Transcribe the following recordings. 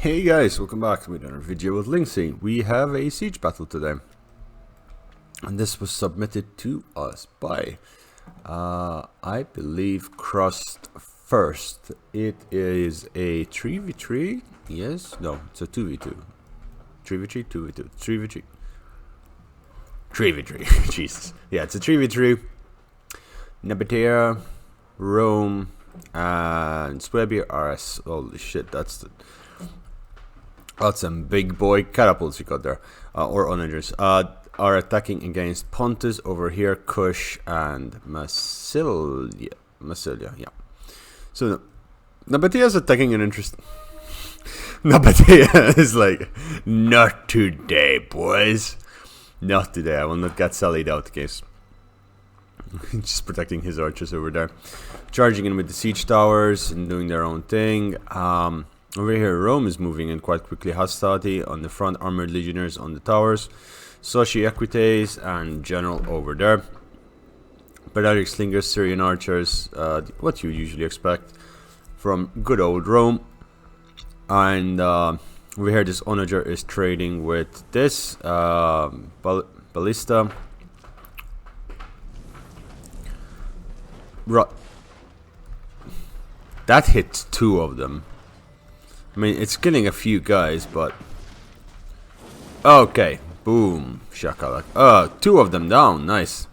Hey guys, welcome back to another video with Linksy. We have a siege battle today. And this was submitted to us by, I believe, Crust First. It is a 3v3, yes? No, it's a 2v2. 3v3, 2v2, 3v3. 3v3, Jesus. Yeah, it's a 3v3. Nabatea, Rome, and Swabia RS. Holy shit, that's some big boy catapults you got there, or onagers. Are attacking against Pontus over here, Kush and Massilia, yeah. So Nabatea is attacking an interest. Nabatea is like, not today, boys. Not today. I will not get sallied out, guys. Just protecting his archers over there, charging in with the siege towers and doing their own thing. Over here, Rome is moving in quite quickly. Hastati on the front, armored legionnaires on the towers, Soci Equites and General over there. Pelagic slingers, Syrian archers, what you usually expect from good old Rome. And over here, this onager is trading with this ballista. That hits two of them. I mean, it's killing a few guys, but... Okay, boom, shakalak. Two of them down, nice.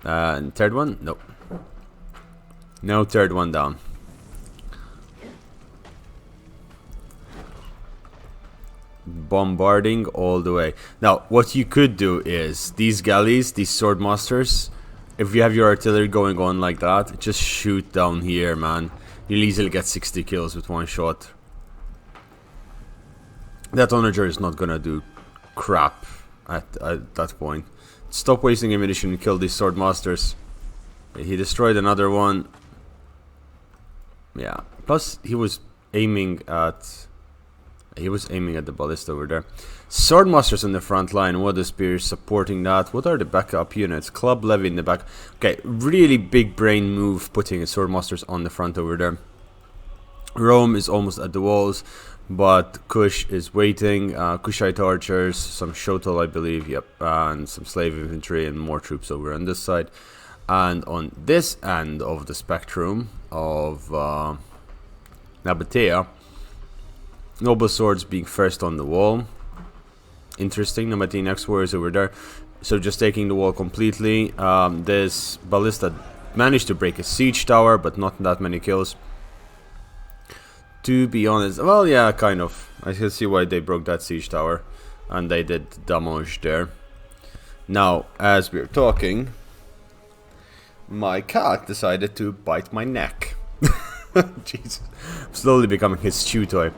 And third one? Nope. No third one down. Bombarding all the way. Now, what you could do is, these galleys, these swordmasters, if you have your artillery going on like that, just shoot down here, man. You'll easily get 60 kills with one shot. That onager is not gonna do crap at that point. Stop wasting ammunition and kill these swordmasters. He destroyed another one. Yeah. Plus, he was aiming at the ballista over there. Swordmasters in the front line. What the spears supporting that? What are the backup units? Club levy in the back. Okay, really big brain move putting swordmasters on the front over there. Rome is almost at the walls, but Kush is waiting. Kushite archers, some Shotel, I believe, yep, and some slave infantry and more troops over on this side. And on this end of the spectrum of Nabatea, noble swords being first on the wall. Interesting. Nabatea next warriors over there. So just taking the wall completely. This ballista managed to break a siege tower, but not that many kills. To be honest, well, yeah, kind of. I can see why they broke that siege tower, and they did damage there. Now, as we're talking, my cat decided to bite my neck. Jesus, I'm slowly becoming his chew toy.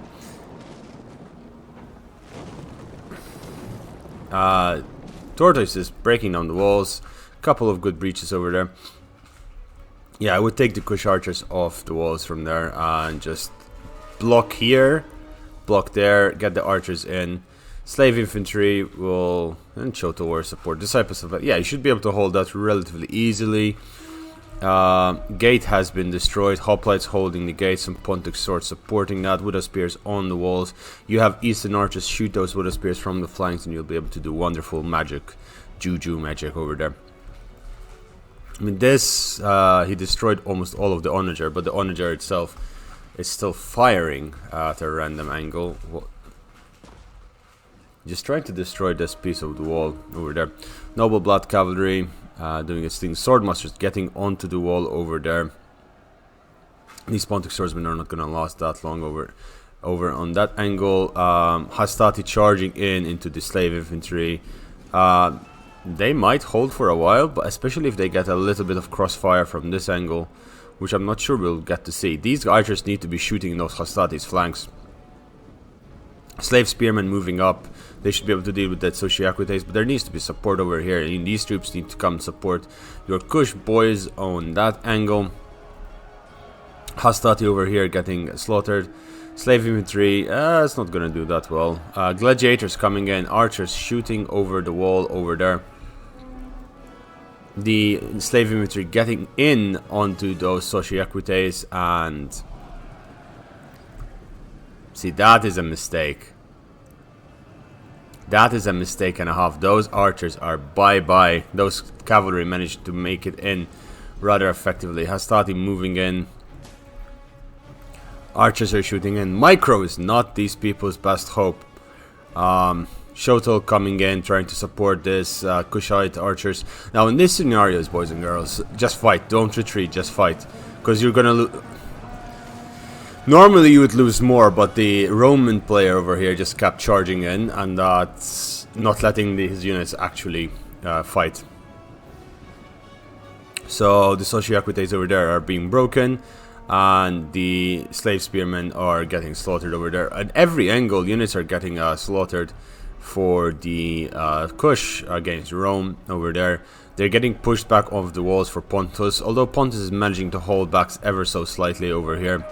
Tortoise is breaking down the walls. Couple of good breaches over there. Yeah, I would take the Kush archers off the walls from there and just block here, block there, get the archers in. Slave infantry will, and Shoto war support. Disciples of, yeah, you should be able to hold that relatively easily. Gate has been destroyed. Hoplites holding the gate. Some Pontic swords supporting that. Widow spears on the walls. You have Eastern archers shoot those Widow spears from the flanks, and you'll be able to do wonderful magic, juju magic over there. I mean, this he destroyed almost all of the onager, but the onager itself is still firing at a random angle. Just trying to destroy this piece of the wall over there. Noble blood cavalry. Doing its thing. Swordmasters getting onto the wall over there. These Pontic swordsmen are not going to last that long over on that angle. Hastati charging into the slave infantry. They might hold for a while, but especially if they get a little bit of crossfire from this angle, which I'm not sure we'll get to see. These archers need to be shooting those Hastati's flanks. Slave spearmen moving up. They should be able to deal with that Sociaquites, but there needs to be support over here. And these troops need to come support your Kush boys on that angle. Hastati over here getting slaughtered. Slave infantry, it's not gonna do that well. Gladiators coming in, archers shooting over the wall over there. The slave infantry getting in onto those Sociaquites and See, that is a mistake. That is a mistake and a half. Those archers are bye-bye. Those cavalry managed to make it in rather effectively. Hastati moving in. Archers are shooting in. Micro is not these people's best hope. Shotel coming in, trying to support this Kushite archers. Now, in these scenarios, boys and girls, just fight. Don't retreat, just fight. Because you're gonna lose. Normally you would lose more, but the Roman player over here just kept charging in, and that's not letting his units actually fight. So the Socioequites over there are being broken, and the slave spearmen are getting slaughtered over there. At every angle, units are getting slaughtered for the Kush against Rome over there. They're getting pushed back off the walls for Pontus, although Pontus is managing to hold back ever so slightly over here.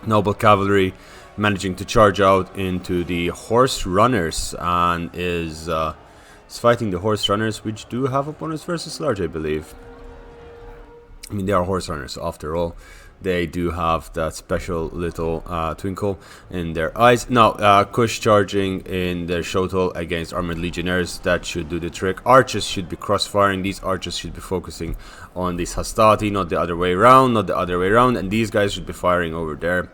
Noble cavalry managing to charge out into the horse runners and is fighting the horse runners, which do have opponents versus large, I believe. I mean, they are horse runners after all. They do have that special little twinkle in their eyes. Now, Kush charging in their Shotel against armored legionnaires. That should do the trick. Archers should be cross-firing. These archers should be focusing on this Hastati, not the other way around, not the other way around. And these guys should be firing over there.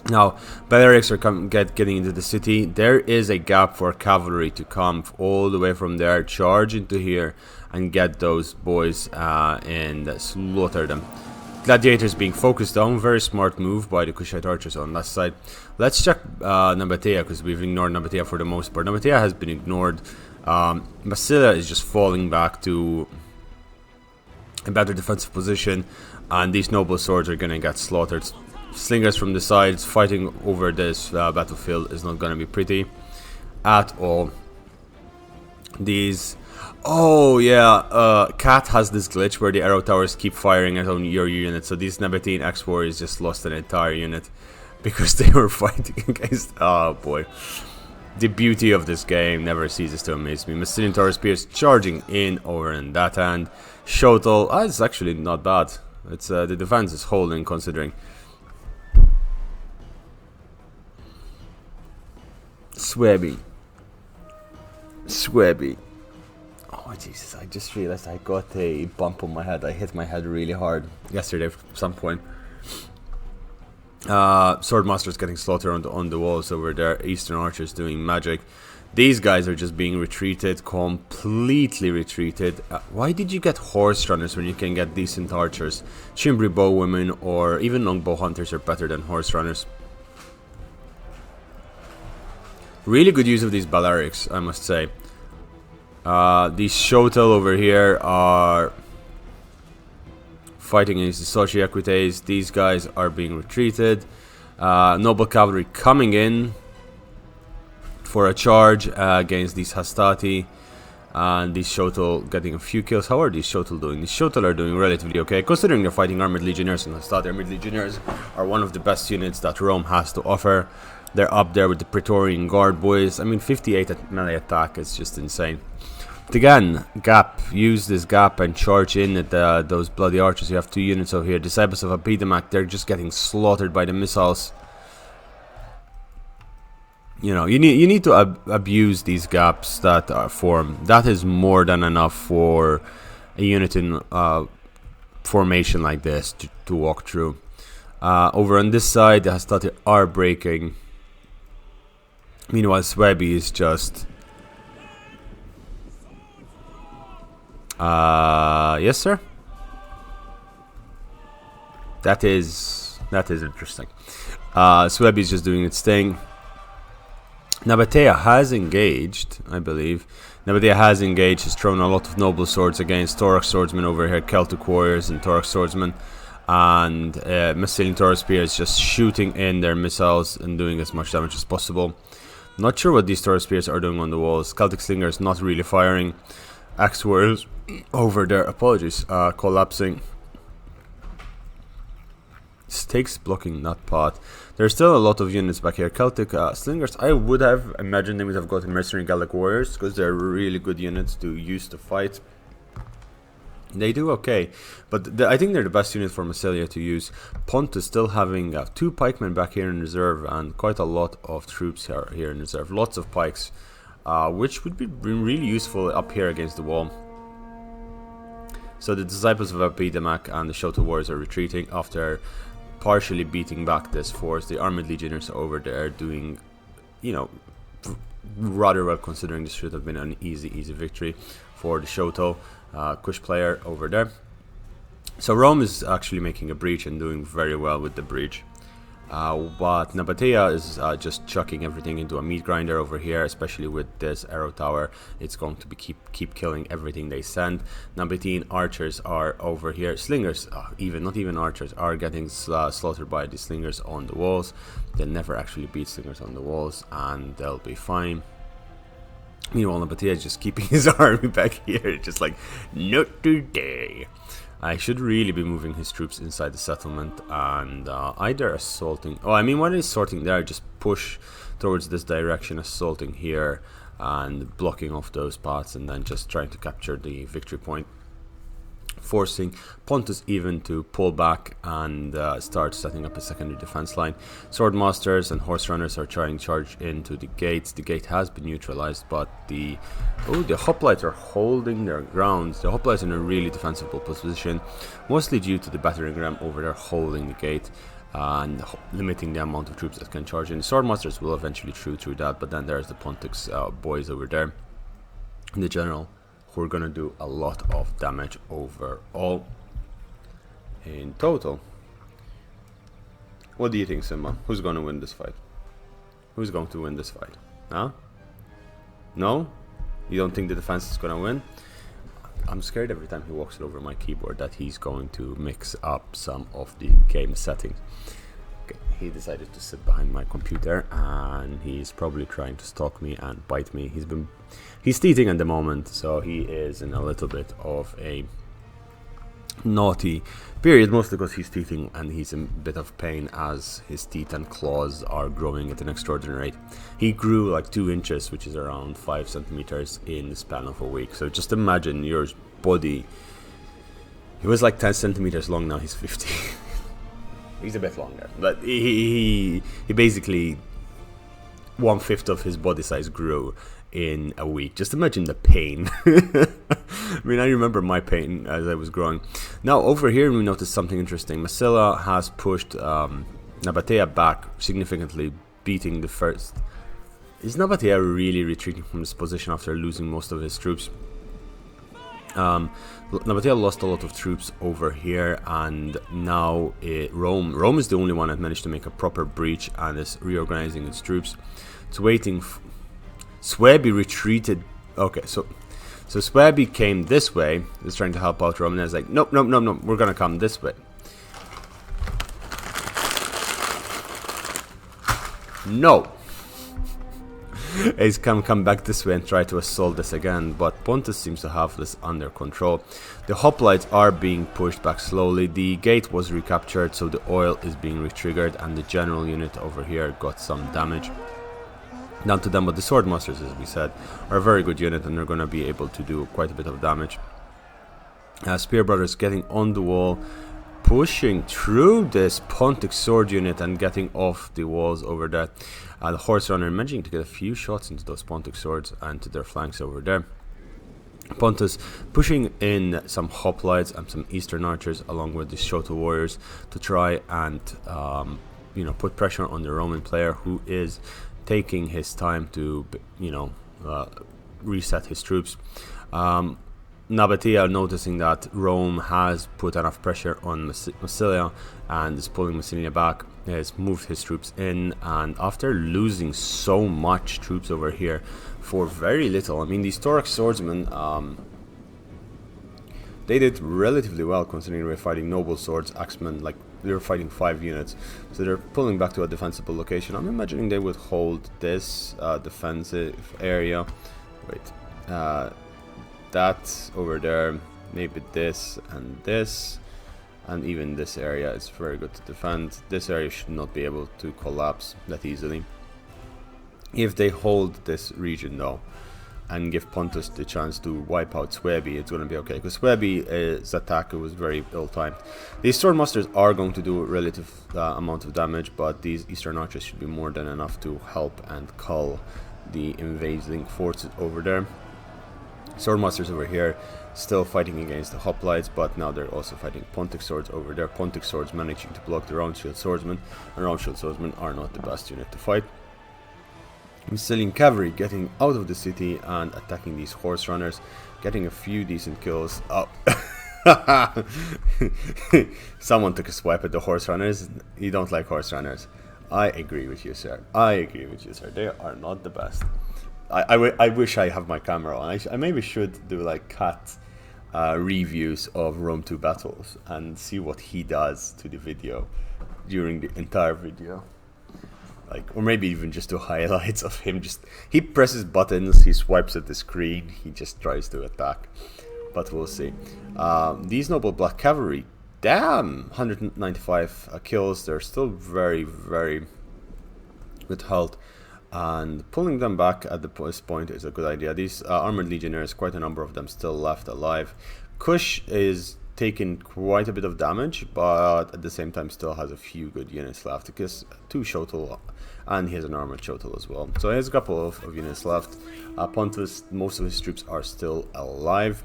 Now, Balearics are getting into the city. There is a gap for cavalry to come all the way from there, charge into here, and get those boys and slaughter them. Gladiators being focused on, very smart move by the Kushite archers on that side. Let's check Nabatea, because we've ignored Nabatea for the most part. Nabatea has been ignored. Massilia is just falling back to a better defensive position, and these noble swords are going to get slaughtered. Slingers from the sides fighting over this battlefield is not going to be pretty at all. These... Oh yeah, Cat has this glitch where the arrow towers keep firing at your unit. So these Nabatean X-Warriors just lost an entire unit because they were fighting against... Oh boy. The beauty of this game never ceases to amaze me. Massilian Taurus Spears charging in over in that hand. Shotel, it's actually not bad. It's the defense is holding considering. Swabby. Oh Jesus, I just realized I got a bump on my head. I hit my head really hard yesterday at some point. Swordmasters getting slaughtered on the walls over there. Eastern archers doing magic. These guys are just being retreated, completely retreated. Why did you get horse runners when you can get decent archers? Chimbri bowwomen or even longbow hunters are better than horse runners. Really good use of these Balearics, I must say. These Shotel over here are fighting against the Socioequites. These guys are being retreated. Noble cavalry coming in for a charge against these Hastati. And these Shotel getting a few kills. How are these Shotel doing? These Shotel are doing relatively okay, considering they're fighting armored legionnaires. And Hastati armored legionnaires are one of the best units that Rome has to offer. They're up there with the Praetorian Guard boys. I mean, 58 at melee attack is just insane. But again, gap. Use this gap and charge in at those bloody archers. You have two units over here. Disciples of Abidamak, they're just getting slaughtered by the missiles. You know, you need to abuse these gaps that form. That is more than enough for a unit in formation like this to walk through. Over on this side, the Hastati are breaking. Meanwhile, Swabby is just... yes, sir? That is interesting. Swabby is just doing its thing. Nabatea has engaged, I believe. Nabatea has engaged, has thrown a lot of noble swords against Thorax swordsmen over here, Celtic warriors and Thorax swordsmen. And Massilian Taurus Spears just shooting in their missiles and doing as much damage as possible. Not sure what these Taurus Spears are doing on the walls. Celtic Slingers not really firing. Axe Warriors over there, apologies, collapsing. Stakes blocking, not pot. There's still a lot of units back here. Celtic Slingers, I would have imagined they would have gotten Mercenary Gallic Warriors because they're really good units to use to fight. They do okay, but I think they're the best unit for Massilia to use. Pontus still having 2 pikemen back here in reserve and quite a lot of troops here in reserve. Lots of pikes, which would be really useful up here against the wall. So the disciples of Abidamak and the Shoto warriors are retreating after partially beating back this force. The armored legionnaires are over there doing, you know, rather well, considering this should have been an easy victory for the Shoto Kush player over there. So Rome is actually making a breach and doing very well with the breach. But Nabatea is just chucking everything into a meat grinder over here, especially with this arrow tower. It's going to be keep killing everything they send. Nabatean archers are over here. Slingers, not even archers, are getting slaughtered by the slingers on the walls. They'll never actually beat slingers on the walls, and they'll be fine. Meanwhile, Nabatea is just keeping his army back here, just like, not today. I should really be moving his troops inside the settlement and either assaulting... Oh, I mean, when he's sorting there, just push towards this direction, assaulting here and blocking off those paths, and then just trying to capture the victory point. Forcing Pontus even to pull back and start setting up a secondary defense line. Swordmasters and horse runners are trying to charge into the gates. The gate has been neutralized, but the hoplites are holding their ground. The hoplites are in a really defensible position, mostly due to the battering ram over there holding the gate and limiting the amount of troops that can charge in. The swordmasters will eventually shoot through that, but then there's the Pontus boys over there. And the general, we're gonna do a lot of damage overall in total. What do you think, Simba? Who's gonna win this fight? Who's going to win this fight? Huh? No? You don't think the defense is gonna win? I'm scared every time he walks over my keyboard that he's going to mix up some of the game settings. Okay, he decided to sit behind my computer and he's probably trying to stalk me and bite me. He's teething at the moment, so he is in a little bit of a naughty period, mostly because he's teething and he's in a bit of pain as his teeth and claws are growing at an extraordinary rate. He grew like 2 inches, which is around 5 centimeters in the span of a week. So just imagine your body. He was like 10 centimeters long, now he's 50. He's a bit longer, but he basically 1/5 of his body size grew in a week. Just imagine the pain. I mean, I remember my pain as I was growing. Now over here we noticed something interesting. Massilia has pushed Nabatea back significantly, beating the first. Is Nabatea really retreating from this position after losing most of his troops? Nabatea lost a lot of troops over here, and now Rome is the only one that managed to make a proper breach and is reorganizing its troops. It's waiting. Swaby retreated. Okay, so Swaby came this way. He's trying to help out Rome, and I was like, nope, we're gonna come this way. No. He's come back this way and try to assault this again, but Pontus seems to have this under control. The hoplites are being pushed back slowly. The gate was recaptured, so the oil is being retriggered, and the general unit over here got some damage down to them. But the swordmasters, as we said, are a very good unit, and they're going to be able to do quite a bit of damage. Spear Brothers getting on the wall, pushing through this Pontic sword unit and getting off the walls over there. The horse runner managing to get a few shots into those Pontic swords and to their flanks over there. Pontus pushing in some hoplites and some eastern archers along with the Shoto warriors to try and put pressure on the Roman player, who is taking his time to reset his troops. Nabatea, noticing that Rome has put enough pressure on Massilia and is pulling Massilia back, has moved his troops in, and after losing so much troops over here for very little, I mean, these Thorax swordsmen, they did relatively well considering they were fighting noble swords, axemen, like they were fighting 5 units, so they're pulling back to a defensible location. I'm imagining they would hold this defensive area. Wait, that over there, maybe this, and even this area is very good to defend. This area should not be able to collapse that easily. If they hold this region though, and give Pontus the chance to wipe out Swaby, it's going to be okay. Because Swaby's attack was very ill-timed. These Swordmasters are going to do a relative amount of damage, but these Eastern Archers should be more than enough to help and cull the invading forces over there. Swordmasters over here still fighting against the hoplites, but now they're also fighting Pontic Swords over there. Pontic Swords managing to block the Round Shield Swordsmen, and Round Shield Swordsmen are not the best unit to fight. Massilian Cavalry getting out of the city and attacking these Horse Runners, getting a few decent kills. Oh, someone took a swipe at the Horse Runners. You don't like Horse Runners. I agree with you, sir. I agree with you, sir. They are not the best. I wish I have my camera on. I maybe should do like cat reviews of Rome 2 battles and see what he does to the video during the entire video. Like, or maybe even just do highlights of him. He presses buttons, he swipes at the screen, he just tries to attack. But we'll see. These Noble Black Cavalry, damn, 195 kills. They're still very, very good health. And pulling them back at this point is a good idea. These Armored Legionnaires, quite a number of them still left alive. Kush is taking quite a bit of damage, but at the same time still has a few good units left. Because 2 Shotel, and he has an Armored Shotel as well. So he has a couple of units left. Pontus, most of his troops are still alive.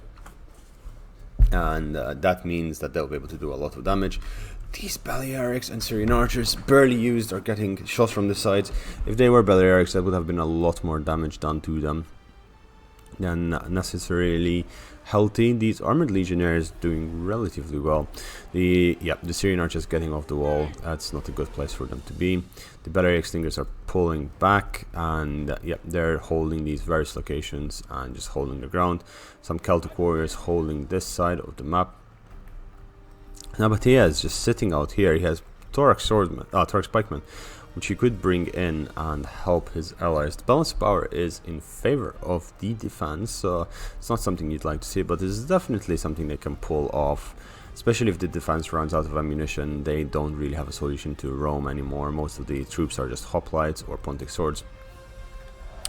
And that means that they'll be able to do a lot of damage. These Balearics and Syrian Archers, barely used, are getting shots from the sides. If they were Balearics, that would have been a lot more damage done to them than necessarily healthy. These Armored Legionnaires doing relatively well. The Syrian Archers getting off the wall. That's not a good place for them to be. The Balearic Slingers are pulling back, and they're holding these various locations and just holding the ground. Some Celtic warriors holding this side of the map. Nabatea is just sitting out here. He has Thorax Pikemen, which he could bring in and help his allies. The balance of power is in favor of the defense, so it's not something you'd like to see, but it's definitely something they can pull off. Especially if the defense runs out of ammunition, they don't really have a solution to Rome anymore. Most of the troops are just hoplites or Pontic Swords,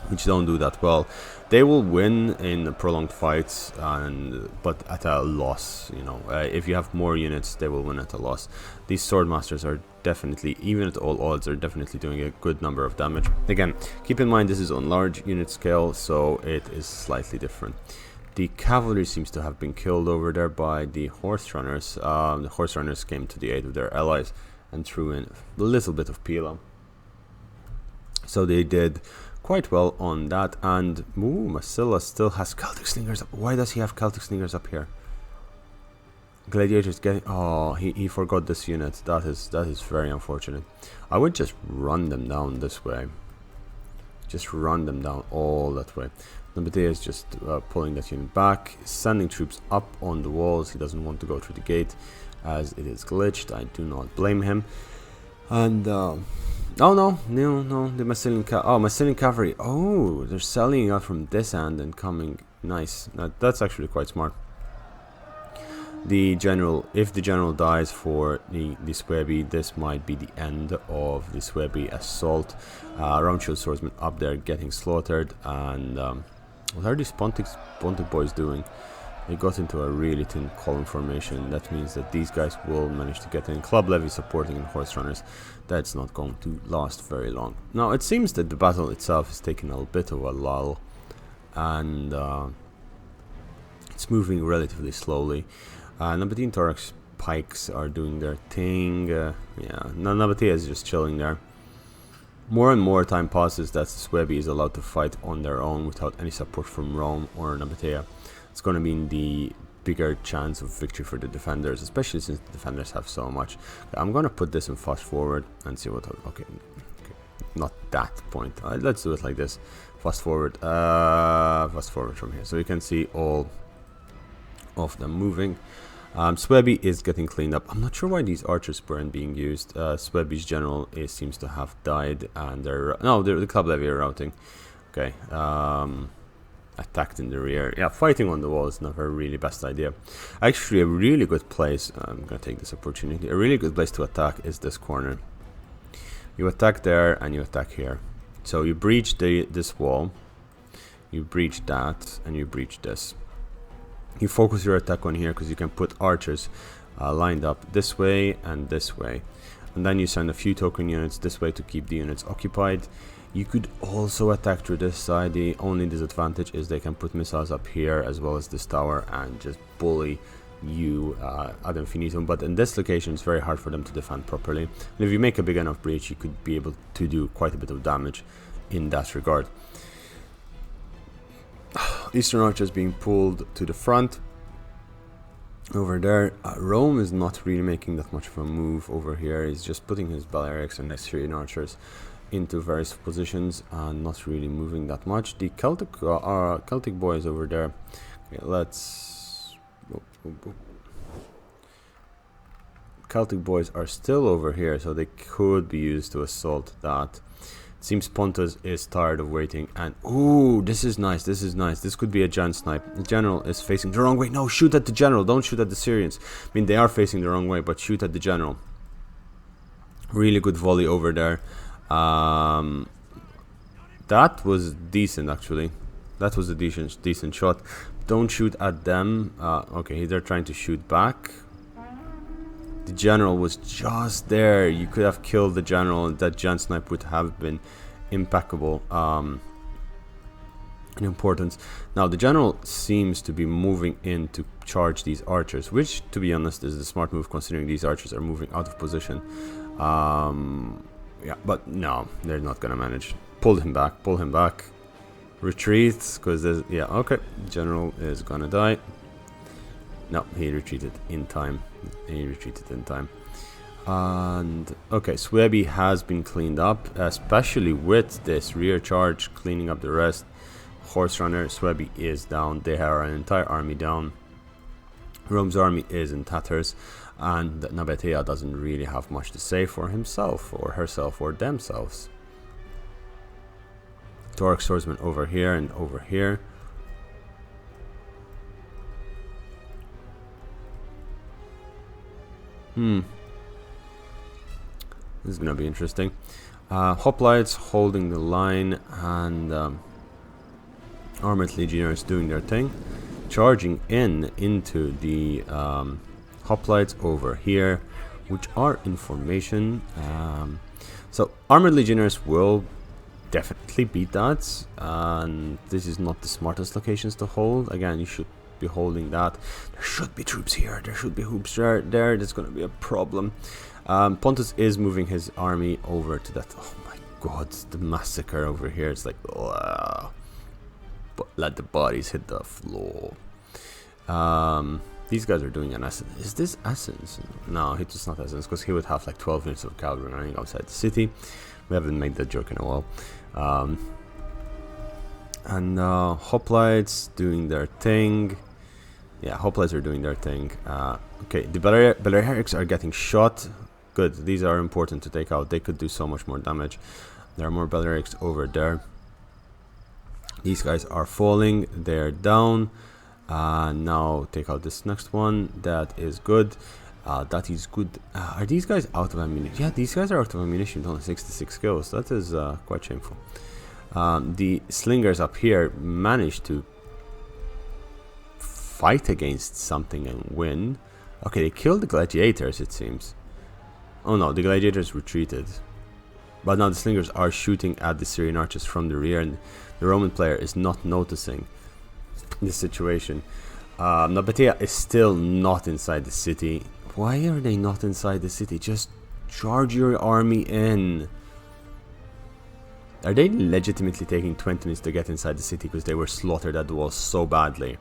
which don't do that well. They will win in prolonged fights, but at a loss. You know, if you have more units, they will win at a loss. These Swordmasters are definitely, even at all odds, are definitely doing a good number of damage. Again, keep in mind this is on large unit scale, so it is slightly different. The cavalry seems to have been killed over there by the Horse Runners. The Horse Runners came to the aid of their allies and threw in a little bit of Pila. So they did quite well on that. And Massilla still has Celtic Slingers up. Why does he have Celtic Slingers up here? Gladiators getting... Oh, he forgot this unit. That is very unfortunate. I would just run them down this way. Just run them down all that way. Nabatea is just pulling that unit back, sending troops up on the walls. He doesn't want to go through the gate as it is glitched. I do not blame him. And oh no, the Massilian Cavalry. Oh, they're selling out from this end and coming. Nice. That's actually quite smart. The general, if the general dies for the Swaby, this might be the end of the Swaby assault. Round Shield Swordsmen up there getting slaughtered, and what are these Pontic boys doing? They got into a really thin column formation. That means that these guys will manage to get in. Club Levy supporting and Horse Runners. That's not going to last very long. Now it seems that the battle itself is taking a bit of a lull, and it's moving relatively slowly. Nabatean Thorax Pikes are doing their thing. Nabatea is just chilling there. More and more time passes that Swaby is allowed to fight on their own without any support from Rome or Nabatea. It's going to mean the bigger chance of victory for the defenders, especially since the defenders have so much. I'm going to put this in fast forward and see what... Okay, not that point. Let's do it like this. Fast forward from here. So you can see all of them moving. Swaby is getting cleaned up. I'm not sure why these archers weren't being used. Swaby's general seems to have died, and the Club Levy are routing. Okay, attacked in the rear. Yeah, fighting on the wall is never really best idea. Actually, a really good place. I'm gonna take this opportunity. A really good place to attack is this corner. You attack there and you attack here. So you breach this wall. You breach that, and you breach this. You focus your attack on here because you can put archers lined up this way and this way. And then you send a few token units this way to keep the units occupied. You could also attack through this side. The only disadvantage is they can put missiles up here as well as this tower and just bully you ad infinitum. But in this location it's very hard for them to defend properly. And if you make a big enough breach, you could be able to do quite a bit of damage in that regard. Eastern archers being pulled to the front. Over there, Rome is not really making that much of a move over here. He's just putting his Balearics and Assyrian archers into various positions and not really moving that much. The Celtic boys over there. Okay, let's. Celtic boys are still over here, so they could be used to assault that. It seems Pontus is tired of waiting, and ooh, this is nice, this is nice. This could be a Jan snipe. The general is facing the wrong way. No, shoot at the general, don't shoot at the Syrians. I mean, they are facing the wrong way, but shoot at the general. Really good volley over there. That was decent, actually. That was a decent shot. Don't shoot at them. Okay, they're trying to shoot back. The general was just there. You could have killed the general, and that Jan snipe would have been impeccable in importance. Now the general seems to be moving in to charge these archers, which, to be honest, is the smart move considering these archers are moving out of position. Yeah, but no, they're not gonna manage. Pull him back. Retreat, because there's, yeah, okay, general is gonna die. No, he retreated in time. And okay, Swaby has been cleaned up, especially with this rear charge cleaning up the rest. Horse runner, Swaby is down. They have an entire army down. Rome's army is in tatters, and Nabatea doesn't really have much to say for himself or herself or themselves. Doric swordsman over here and over here. This is gonna be interesting. Hoplites holding the line, and armored legionnaires doing their thing, charging into the hoplites over here, which are in formation. So armored legionnaires will definitely beat that, and this is not the smartest locations to hold. Again, you should be holding that. There should be troops here, there should be hoops there. That's going to be a problem. Pontus is moving his army over to that. Oh my god, the massacre over here. It's like, oh, but let the bodies hit the floor. These guys are doing an essence. Is this essence? No, it's not essence, because he would have like 12 units of cavalry running outside the city. We haven't made that joke in a while. And hoplites doing their thing. Yeah, hoplites are doing their thing. Okay, the Balearics are getting shot. Good, these are important to take out. They could do so much more damage. There are more Balearics over there. These guys are falling. They're down. Now take out this next one. That is good. That is good. Are these guys out of ammunition? Yeah, these guys are out of ammunition with only 66 kills. That is quite shameful. The slingers up here managed to fight against something and win. Okay, they killed the gladiators, it seems. Oh no, the gladiators retreated. But now the slingers are shooting at the Syrian archers from the rear, and the Roman player is not noticing this situation. Nabatea is still not inside the city. Why are they not inside the city? Just charge your army in. Are they legitimately taking 20 minutes to get inside the city because they were slaughtered at the walls so badly?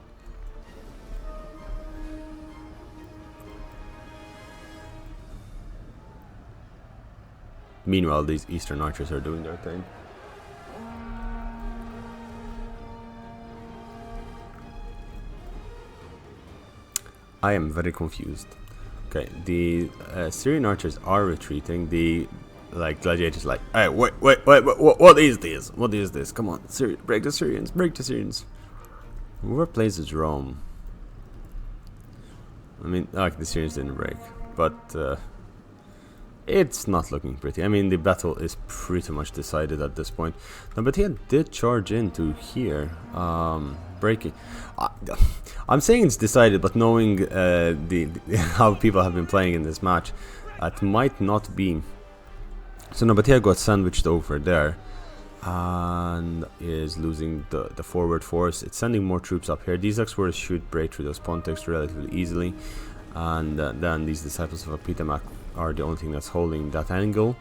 Meanwhile, these Eastern archers are doing their thing. I am very confused. Okay, the Syrian archers are retreating. The gladiators like, hey, wait, what is this? What is this? Come on, break the Syrians, break the Syrians. Whoever plays as Rome. I mean, the Syrians didn't break, but it's not looking pretty. I mean, the battle is pretty much decided at this point. Now, but he did charge into here, breaking. I'm saying it's decided, but knowing the how people have been playing in this match, it might not be. So Nabatea got sandwiched over there and is losing the forward force. It's sending more troops up here. These Explorers should break through those Pontics relatively easily, and then these Disciples of Apitamak are the only thing that's holding that angle,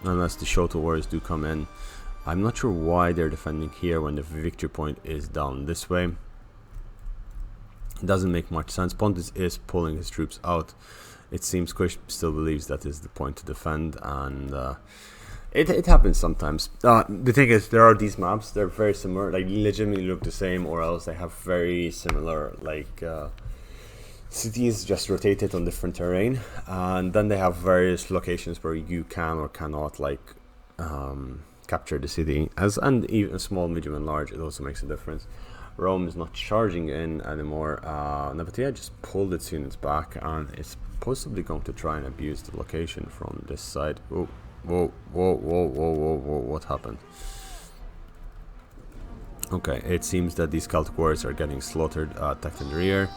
unless the Shoto Warriors do come in. I'm not sure why they're defending here when the victory point is down this way. It doesn't make much sense. Pontus is pulling his troops out. It seems Kush still believes that is the point to defend, and it happens sometimes. The thing is, there are these maps, they're very similar, like legitimately look the same, or else they have very similar, like cities just rotated on different terrain, and then they have various locations where you can or cannot like capture the city, and even small, medium and large, it also makes a difference. Rome is not charging in anymore. Nabatea just pulled its units back and is possibly going to try and abuse the location from this side. Whoa, whoa, whoa, whoa, whoa, whoa, whoa, what happened? Okay, it seems that these Celtic warriors are getting slaughtered, attacked in the rear.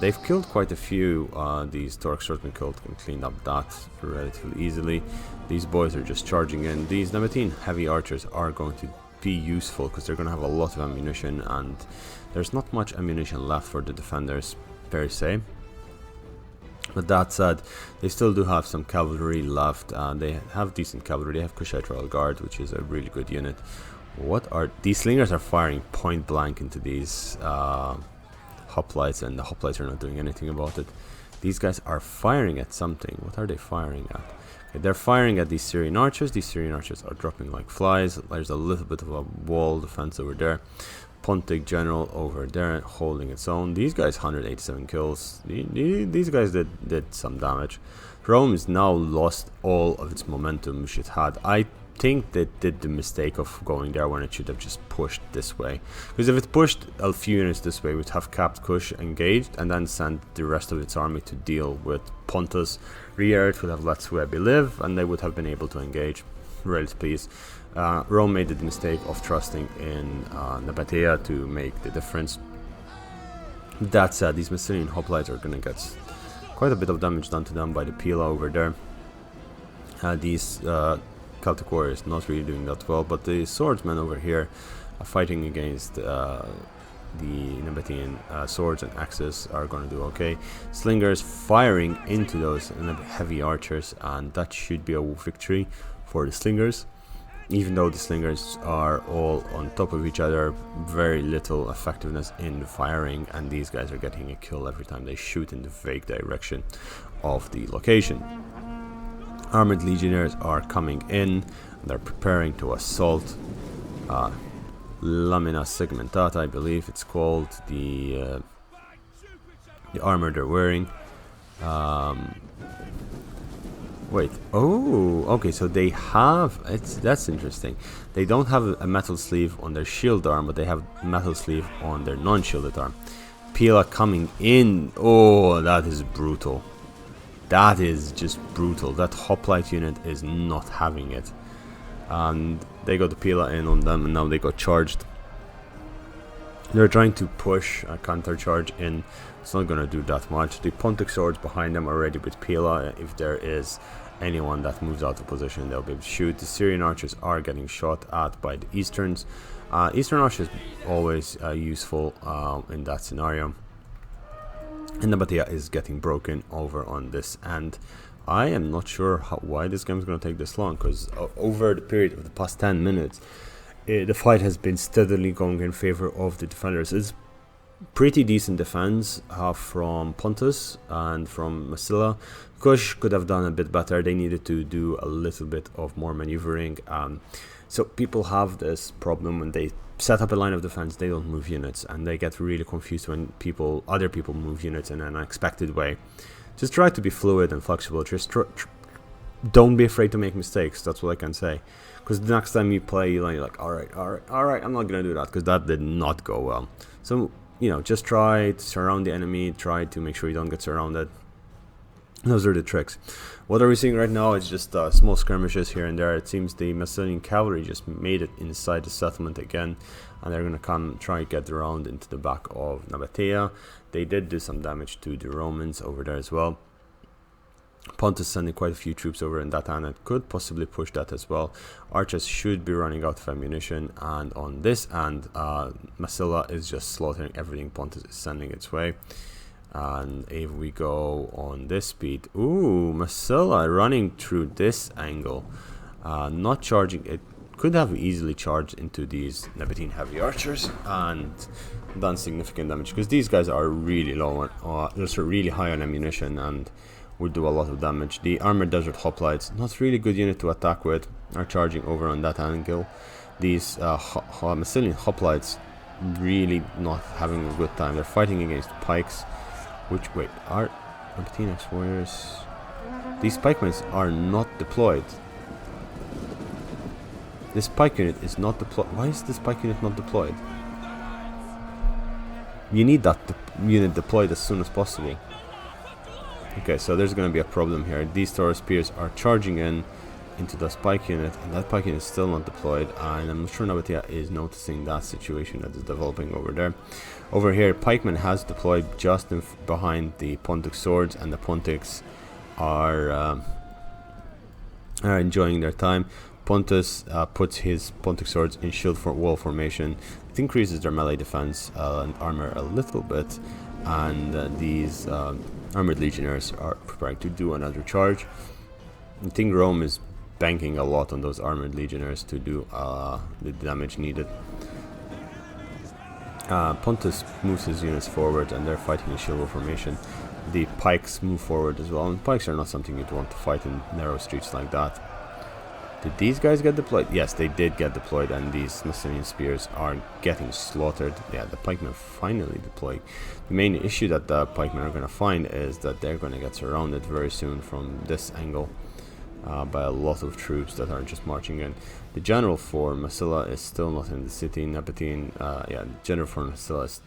They've killed quite a few. These Torque Swordsmen killed and cleaned up that relatively easily. These boys are just charging in. These Nabatean heavy archers are going to be useful because they're going to have a lot of ammunition, and there's not much ammunition left for the defenders per se. But that said, they still do have some cavalry left, and they have decent cavalry. They have Kushite Royal Guard, which is a really good unit. What are these slingers are firing point blank into these hoplites, and the hoplites are not doing anything about it. These guys are firing at something. What are they firing at? Okay, they're firing at these Syrian archers. These Syrian archers are dropping like flies. There's a little bit of a wall defense over there. Pontic general over there holding its own. These guys 187 kills. These guys did some damage. Rome has now lost all of its momentum which it had. I think they did the mistake of going there when it should have just pushed this way, because if it pushed a few units this way, it would have capped Kush engaged and then sent the rest of its army to deal with Pontus. Rear it would have let Suebi live, and they would have been able to engage. Really pleased. Rome made the mistake of trusting in Nabatea to make the difference. That said, these Messenian hoplites are going to get quite a bit of damage done to them by the Pila over there. These Celtic warriors not really doing that well, but the swordsmen over here are fighting against the Nabatean swords and axes are going to do okay. Slingers firing into those heavy archers, and that should be a victory for the slingers. Even though the slingers are all on top of each other, very little effectiveness in the firing, and these guys are getting a kill every time they shoot in the vague direction of the location. Armored legionnaires are coming in, and they're preparing to assault Lamina Segmentata, I believe it's called, the armor they're wearing. Wait, oh, okay, so they have, that's interesting. They don't have a metal sleeve on their shield arm, but they have metal sleeve on their non-shielded arm. Pila coming in, oh, that is brutal. That is just brutal. That hoplite unit is not having it. And they got the Pila in on them, and now they got charged. They're trying to push a counter charge in. It's not going to do that much. The Pontic swords behind them are ready with Pila. If there is anyone that moves out of position, they'll be able to shoot. The Syrian archers are getting shot at by the Easterns. Eastern archers always useful in that scenario. And Nabatea is getting broken over on this end. I am not sure why this game is going to take this long, because over the period of the past 10 minutes, the fight has been steadily going in favor of the defenders. It's pretty decent defense from Pontus and from Massila. Kush could have done a bit better. They needed to do a little bit of more maneuvering. So people have this problem when they set up a line of defense, they don't move units, and they get really confused when other people move units in an unexpected way. Just try to be fluid and flexible. Just don't be afraid to make mistakes. That's what I can say. Because the next time you play, you're like, all right, I'm not gonna do that, because that did not go well. So just try to surround the enemy. Try to make sure you don't get surrounded. Those are the tricks. What are we seeing right now is just small skirmishes here and there. It seems the Macedonian cavalry just made it inside the settlement again, and they're going to come try and get around into the back of Nabatea. They did do some damage to the Romans over there as well. Pontus sending quite a few troops over in that end and could possibly push that as well. Archers should be running out of ammunition, and on this end, Massila is just slaughtering everything Pontus is sending its way. And if we go on this speed, ooh, Massila running through this angle, not charging. It could have easily charged into these Nabatean heavy archers and done significant damage, because these guys are really low on, they're really high on ammunition and would do a lot of damage. The armored desert hoplites, not really good unit to attack with, are charging over on that angle. These Massilian hoplites really not having a good time. They're fighting against pikes. Which, wait, are Nabatean ex-warriors? These pikemen are not deployed. This pike unit is not deployed. Why is this pike unit not deployed? You need that unit deployed as soon as possible. Okay, so there's going to be a problem here. These Taurus spears are charging into the pike unit, and that pike unit is still not deployed, and I'm sure Nabatea is noticing that situation that is developing over there. Over here, pikemen has deployed just behind the Pontic swords, and the Pontics are enjoying their time. Pontus puts his Pontic swords in shield wall formation. It increases their melee defense and armor a little bit, and these armored legionnaires are preparing to do another charge. I think Rome is banking a lot on those armored legionnaires to do the damage needed. Pontus moves his units forward, and they're fighting in shield wall formation. The pikes move forward as well, and pikes are not something you'd want to fight in narrow streets like that. Did these guys get deployed? Yes, they did get deployed, and these Macedonian spears are getting slaughtered. Yeah, the pikemen finally deployed. The main issue that the pikemen are going to find is that they're going to get surrounded very soon from this angle by a lot of troops that are just marching in. The general for Massila is still not in the city. General for Massila is,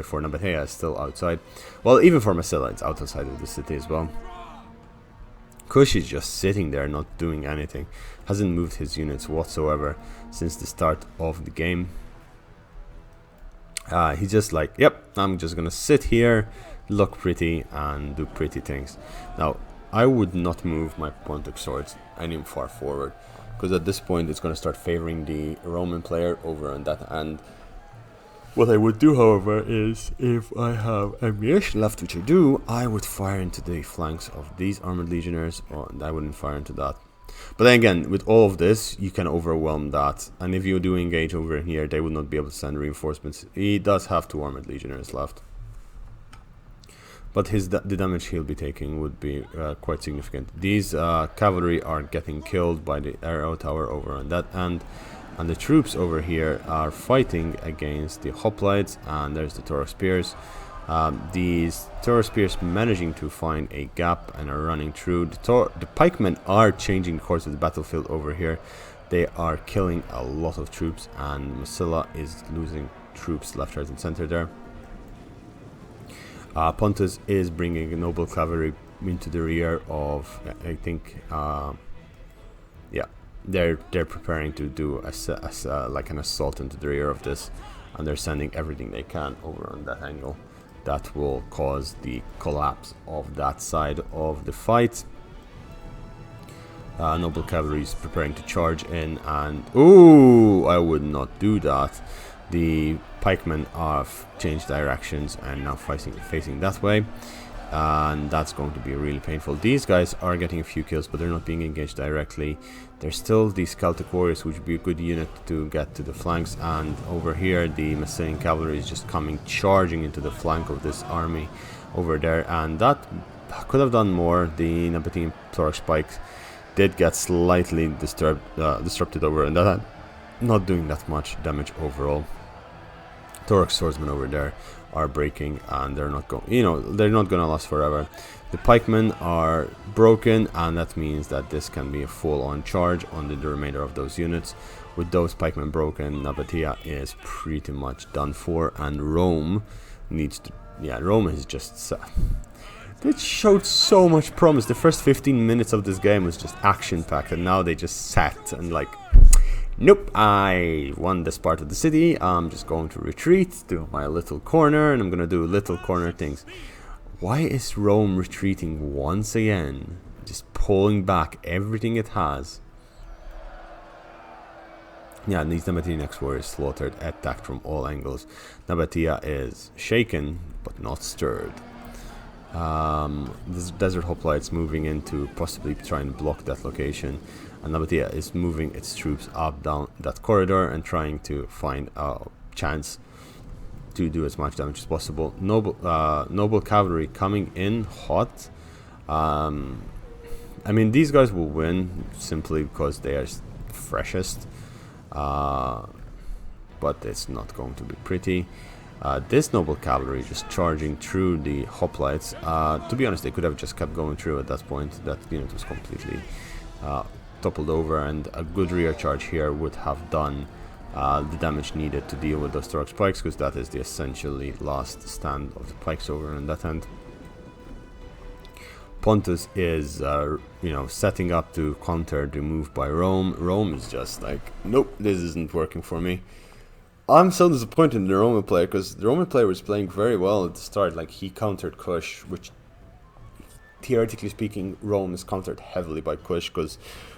for Nabatea is still outside. Well, even for Massila, it's outside of the city as well. Kush is just sitting there, not doing anything. Hasn't moved his units whatsoever since the start of the game. He's just like, yep, I'm just gonna sit here, look pretty, and do pretty things. Now, I would not move my Pontic swords any far forward, because at this point it's gonna start favoring the Roman player over on that end. What I would do, however, is if I have ammunition left, which I do, I would fire into the flanks of these armored legionnaires, and I wouldn't fire into that. But then again, with all of this, you can overwhelm that, and if you do engage over here, they would not be able to send reinforcements. He does have 2 armored legionnaires left, but the damage he'll be taking would be quite significant. These cavalry are getting killed by the arrow tower over on that end. And the troops over here are fighting against the hoplites, and there's the Taurus spears. These Taurus spears managing to find a gap and are running through. The pikemen are changing the course of the battlefield over here. They are killing a lot of troops, and Massila is losing troops left, right, and center there. Pontus is bringing a noble cavalry into the rear of, I think, they're preparing to do like an assault into the rear of this, and they're sending everything they can over on that angle. That will cause the collapse of that side of the fight. Noble cavalry is preparing to charge in, and ooh, I would not do that. The pikemen have changed directions and now facing that way, and that's going to be really painful. These guys are getting a few kills, but they're not being engaged directly. There's still these Celtic warriors, which would be a good unit to get to the flanks, and over here the Macedonian cavalry is just charging into the flank of this army over there, and that could have done more. The Nabatean Taurus spikes did get slightly disrupted over, and that not doing that much damage overall. Taurus swordsmen over there are breaking, and they're not going, they're not going to last forever. The pikemen are broken, and that means that this can be a full-on charge on the remainder of those units. With those pikemen broken, Nabatea is pretty much done for, and Rome needs to, Rome is just It showed so much promise. The first 15 minutes of this game was just action-packed, and now they just sat and like, nope, I won this part of the city. I'm just going to retreat to my little corner, and I'm gonna do little corner things. Why is Rome retreating once again? Just pulling back everything it has. Yeah, and these Nabatean warriors slaughtered, attacked from all angles. Nabatea is shaken, but not stirred. This Desert Hoplites moving in to possibly try and block that location, and Nabatea is moving its troops up down that corridor and trying to find a chance to do as much damage as possible. Noble cavalry coming in hot. I mean, these guys will win simply because they are freshest, but it's not going to be pretty. This noble cavalry just charging through the hoplites. To be honest, they could have just kept going through at that point. That unit was completely toppled over, and a good rear charge here would have done the damage needed to deal with those Torx pikes, because that is the essentially last stand of the pikes over on that end. Pontus is, setting up to counter the move by Rome. Rome is just like, nope, this isn't working for me. I'm so disappointed in the Roman player, because the Roman player was playing very well at the start. Like, he countered Kush, which, theoretically speaking, Rome is countered heavily by Kush, because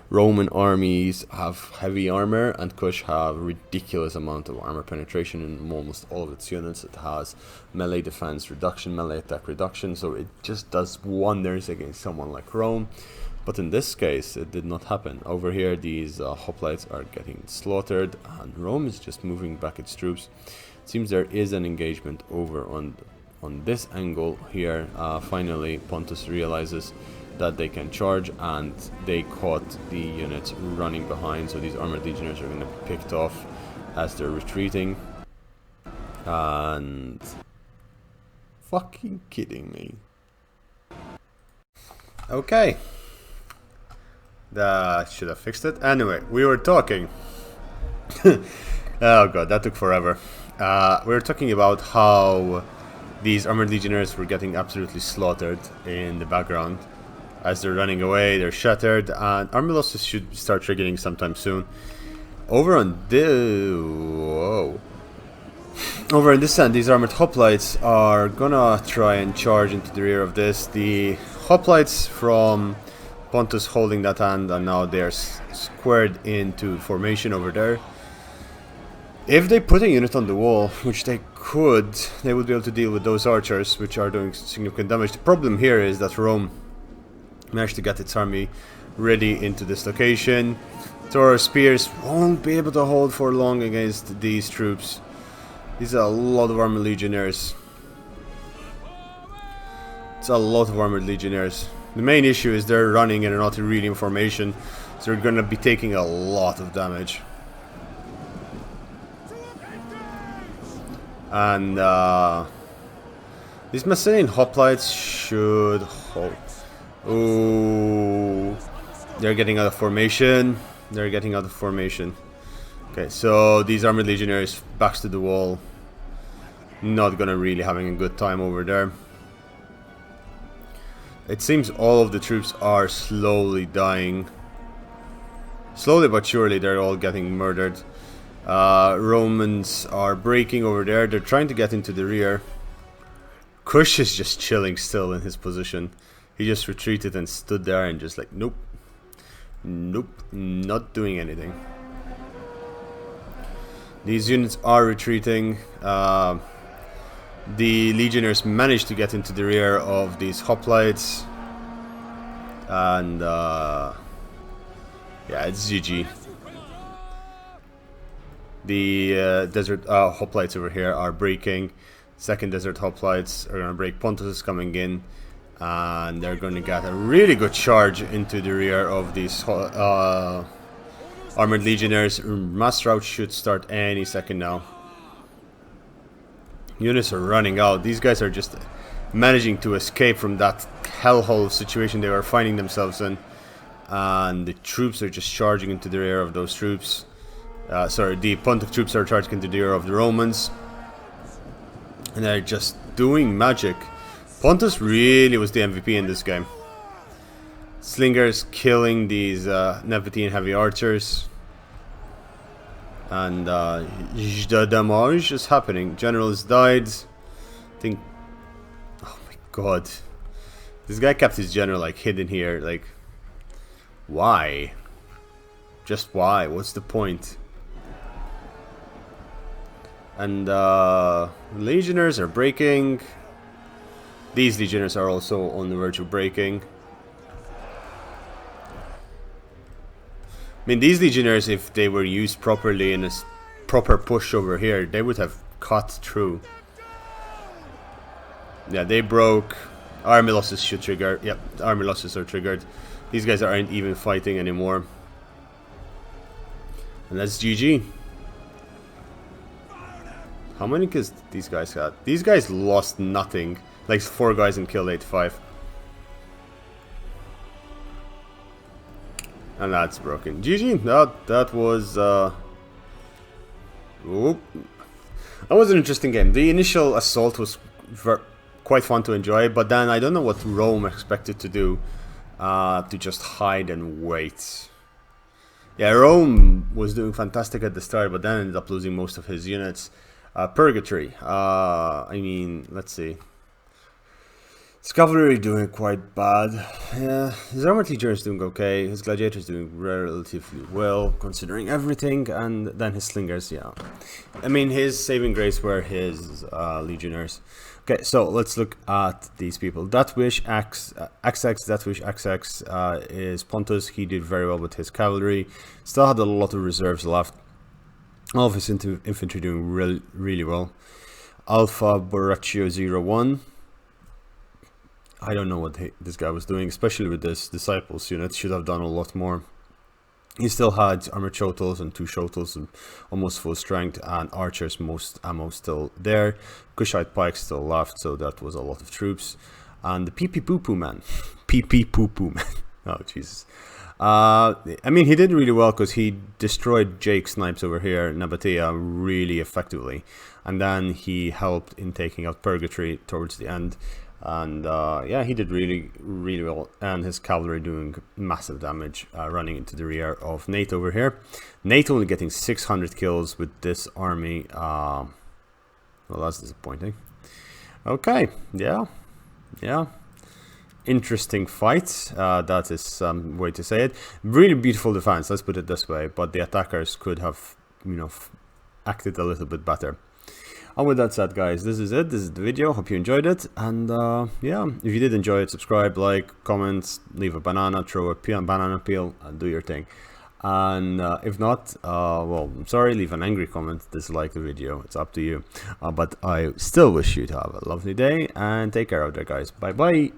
Roman armies have heavy armor, and Kush have a ridiculous amount of armor penetration in almost all of its units. It has melee defense reduction, melee attack reduction, so it just does wonders against someone like Rome. But in this case, it did not happen. Over here, these hoplites are getting slaughtered, and Rome is just moving back its troops. It seems there is an engagement over on this angle here. Finally, Pontus realizes that they can charge, and they caught the units running behind, so these armored legionnaires are going to be picked off as they're retreating. And fucking kidding me. Okay. That should have fixed it. Anyway, we were talking. Oh god, that took forever. We were talking about how these armored legionnaires were getting absolutely slaughtered in the background. As they're running away, they're shattered, and armor losses should start triggering sometime soon. Over on this end, these armored hoplites are gonna try and charge into the rear of this. The hoplites from Pontus holding that hand, and now they're squared into formation over there. If they put a unit on the wall, which they could, they would be able to deal with those archers, which are doing significant damage. The problem here is that Rome managed to get its army ready into this location. Thor spears won't be able to hold for long against these troops. These are a lot of armored legionnaires. It's a lot of armored legionnaires. The main issue is they're running and they're not really in formation, so they're going to be taking a lot of damage. And these Messenian hoplites should hold. Ooh, they're getting out of formation. They're getting out of formation. Okay, so these armored legionnaires backs to the wall. Not gonna really having a good time over there. It seems all of the troops are slowly dying. Slowly but surely, they're all getting murdered. Romans are breaking over there. They're trying to get into the rear. Kush is just chilling still in his position. He just retreated and stood there and just like, nope. Nope, not doing anything. These units are retreating. The legionnaires managed to get into the rear of these hoplites. And yeah, it's GG. The desert hoplites over here are breaking. Second desert hoplites are going to break. Pontus is coming in. And they're going to get a really good charge into the rear of these armored legionnaires. Mass rout should start any second now. Units are running out. These guys are just managing to escape from that hellhole situation they were finding themselves in. And the troops are just charging into the rear of those troops. The Pontic troops are charging into the rear of the Romans. And they're just doing magic. Pontus really was the MVP in this game. Slingers killing these Nevatin heavy archers. And the damage is happening. General has died. I think... Oh my god. This guy kept his general like hidden here. Like, why? Just why? What's the point? And legionnaires are breaking. These legionnaires are also on the verge of breaking. I mean, these legionnaires, if they were used properly in a proper push over here, they would have cut through. Yeah, they broke. Army losses should trigger. Yep, army losses are triggered. These guys aren't even fighting anymore. And that's GG. How many kills did these guys had? These guys lost nothing. Like 4 guys and killed 85. And that's broken. GG. That was whoop. That was an interesting game. The initial assault was quite fun to enjoy, but then I don't know what Rome expected to do, to just hide and wait. Yeah, Rome was doing fantastic at the start, but then ended up losing most of his units. Purgatory. I mean, let's see. His cavalry doing quite bad. Yeah, his armored legionnaire is doing okay. His gladiator is doing relatively well, considering everything. And then his slingers, yeah. I mean, his saving grace were his legionnaires. Okay, so let's look at these people. Datwish XX is Pontus. He did very well with his cavalry. Still had a lot of reserves left. All of his infantry doing really well. Alpha Boraccio 01. I don't know what this guy was doing, especially with this Disciples unit. Should have done a lot more. He still had armored shotels and 2 shotels and almost full strength, and archers, most ammo still there. Kushite pikes still left, so that was a lot of troops. And the PP Poo Poo Man. PP Poo Poo Man. Oh, Jesus. I mean, he did really well because he destroyed Jake Snipes over here, Nabatea, really effectively. And then he helped in taking out Purgatory towards the end. And yeah, he did really well, and his cavalry doing massive damage, running into the rear of Nate over here. Nate only getting 600 kills with this army. Well, that's disappointing. Okay, yeah. Interesting fight. That is some way to say it. Really beautiful defense, let's put it this way. But the attackers could have, you know, acted a little bit better. And with that said, guys, this is it. This is the video. Hope you enjoyed it. And yeah, if you did enjoy it, subscribe, like, comment, leave a banana, throw a banana peel, and do your thing. And if not, well, I'm sorry, leave an angry comment, dislike the video. It's up to you. But I still wish you to have a lovely day and take care out there, guys. Bye bye.